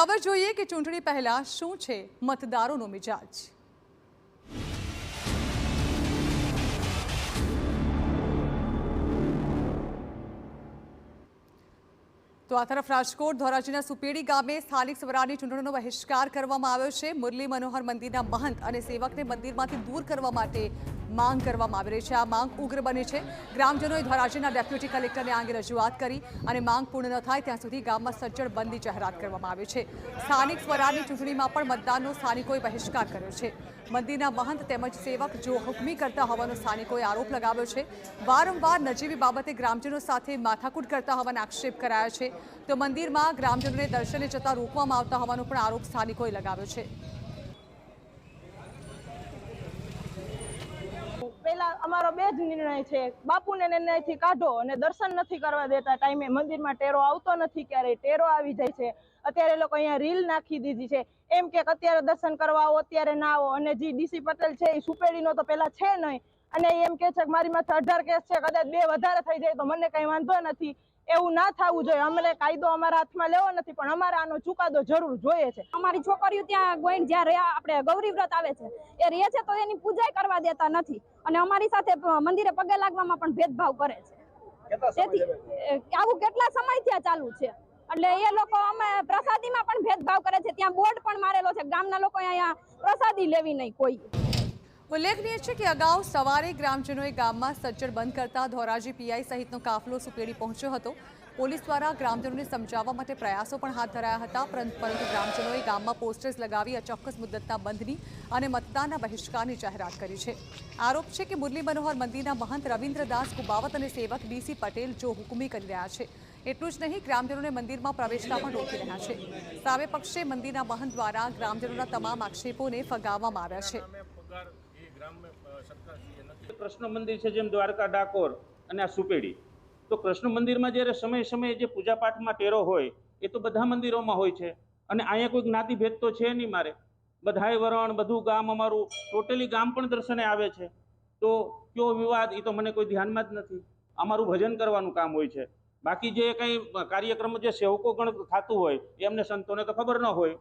હવે જોઈએ કે ચૂંટણી પહેલા શું છે મતદારોનો મિજાજ। તો આ તરફ રાજકોટ ધોરાજીના સુપેડી ગામે સ્થાનિક સ્વરાજની ચૂંટણીનો બહિષ્કાર કરવામાં આવ્યો છે। મુરલી મનોહર મંદિરના મહંત અને સેવકને મંદિરમાંથી દૂર કરવા માટે માંગ કરવામાં આવી રહી છે। આ માંગ ઉગ્ર બની છે। ગ્રામજનોએ ધોરાજીના ડેપ્યુટી કલેક્ટરને આ અંગે રજૂઆત કરી અને માંગ પૂર્ણ ન થાય ત્યાં સુધી ગામમાં સજ્જડ બંધી જાહેરાત કરવામાં આવી છે। સ્થાનિક સ્વરાજની ચૂંટણીમાં પણ મતદાનનો સ્થાનિકોએ બહિષ્કાર કર્યો છે। મંદિરના મહંત તેમજ સેવક જો હુકમી કરતા હોવાનો સ્થાનિકોએ આરોપ લગાવ્યો છે। વારંવાર નજીવી બાબતે ગ્રામજનો સાથે માથાકૂટ કરતા હોવાના આક્ષેપ કરાયા છે। તો મંદિરમાં ગ્રામજનોને દર્શને જતા રોકવામાં આવતા હોવાનો પણ આરોપ સ્થાનિકોએ લગાવ્યો છે। પહેલા અમારો બે જ નિર્ણય છે, બાપુને નિર્ણયથી કાઢો અને દર્શન નથી કરવા દેતા। ટાઈમે મંદિરમાં ટેરો આવતો નથી, ક્યારેય ટેરો આવી જાય છે। અત્યારે લોકો અહીંયા રીલ નાખી દીધી છે, એમ કે અત્યારે દર્શન કરવા આવો અત્યારે ના આવો। અને જે ડીસી પટેલ છે એ સુપેડીનો તો પેલા છે નહીં, અને એમ કે છે કે મારી માથે 18 કેસ છે, કદાચ 2 વધારે થઈ જાય તો મને કઈ વાંધો નથી। એવું ના થવું જોઈએ। અમને કાયદો અમારા હાથમાં લેવો નથી, પણ અમારે આનો ચુકાદો જરૂર જોઈએ છે। અમારી છોકરીઓ ત્યાં ગોઈન જ્યાં રહ્યા આપણે ગૌરી વ્રત આવે છે એ રહે છે તો એની પૂજા કરવા દેતા નથી, અને અમારી સાથે મંદિરે પગે લાગવામાં પણ ભેદભાવ કરે છે। તેથી આવું કેટલા સમયથી ચાલુ છે, એટલે એ લોકો અમે પ્રસાદીમાં પણ ભેદભાવ કરે છે। ત્યાં બોર્ડ પણ મારેલો છે, ગામના લોકો અહીંયા પ્રસાદી લેવી નહીં કોઈ। ઉલ્લેખનીય છે કે અગાઉ સવારે ગ્રામજનોએ ગામમાં સજ્જડ બંધ કરતા ધોરાજી પીઆઈ સહિતનો કાફલો સુપેડી પહોંચ્યો હતો। પોલીસ દ્વારા ગ્રામજનોને સમજાવવા માટે પ્રયાસો પણ હાથ ધરાયા હતા, પરંતુ ગ્રામજનોએ ગામમાં પોસ્ટર્સ લગાવી અચોક્કસ મુદ્દતના બંધની અને મતદાનના બહિષ્કારની જાહેરાત કરી છે। આરોપ છે કે મુરલી મનોહર મંદિરના મહંત રવિન્દ્રદાસ કુબાવત અને સેવક ડીસી પટેલ જો હુકમી કરી રહ્યા છે। એટલું જ નહીં, ગ્રામજનોને મંદિરમાં પ્રવેશતા પણ રોકી રહ્યા છે। સામે પક્ષે મંદિરના મહંત દ્વારા ગ્રામજનોના તમામ આક્ષેપોને ફગાવવામાં આવ્યા છે। કૃષ્ણ મંદિર છે જેમ દ્વારકા, ડાકોર અને આ સુપેડી, તો કૃષ્ણ મંદિરમાં જ્યારે સમયે સમયે જે પૂજા પાઠમાં ટેરો હોય એ તો બધા મંદિરોમાં હોય છે, અને અહીંયા કોઈ જ્ઞાતિ ભેદ તો છે નહીં। મારે બધાય વરણ બધું ગામ અમારું ટોટલી ગામ પણ દર્શને આવે છે, તો કયો વિવાદ એ તો મને કોઈ ધ્યાનમાં જ નથી। અમારું ભજન કરવાનું કામ હોય છે, બાકી જે કંઈ કાર્યક્રમ જે સેવકો ગણ થતું હોય એ અમને સંતોને તો ખબર ન હોય।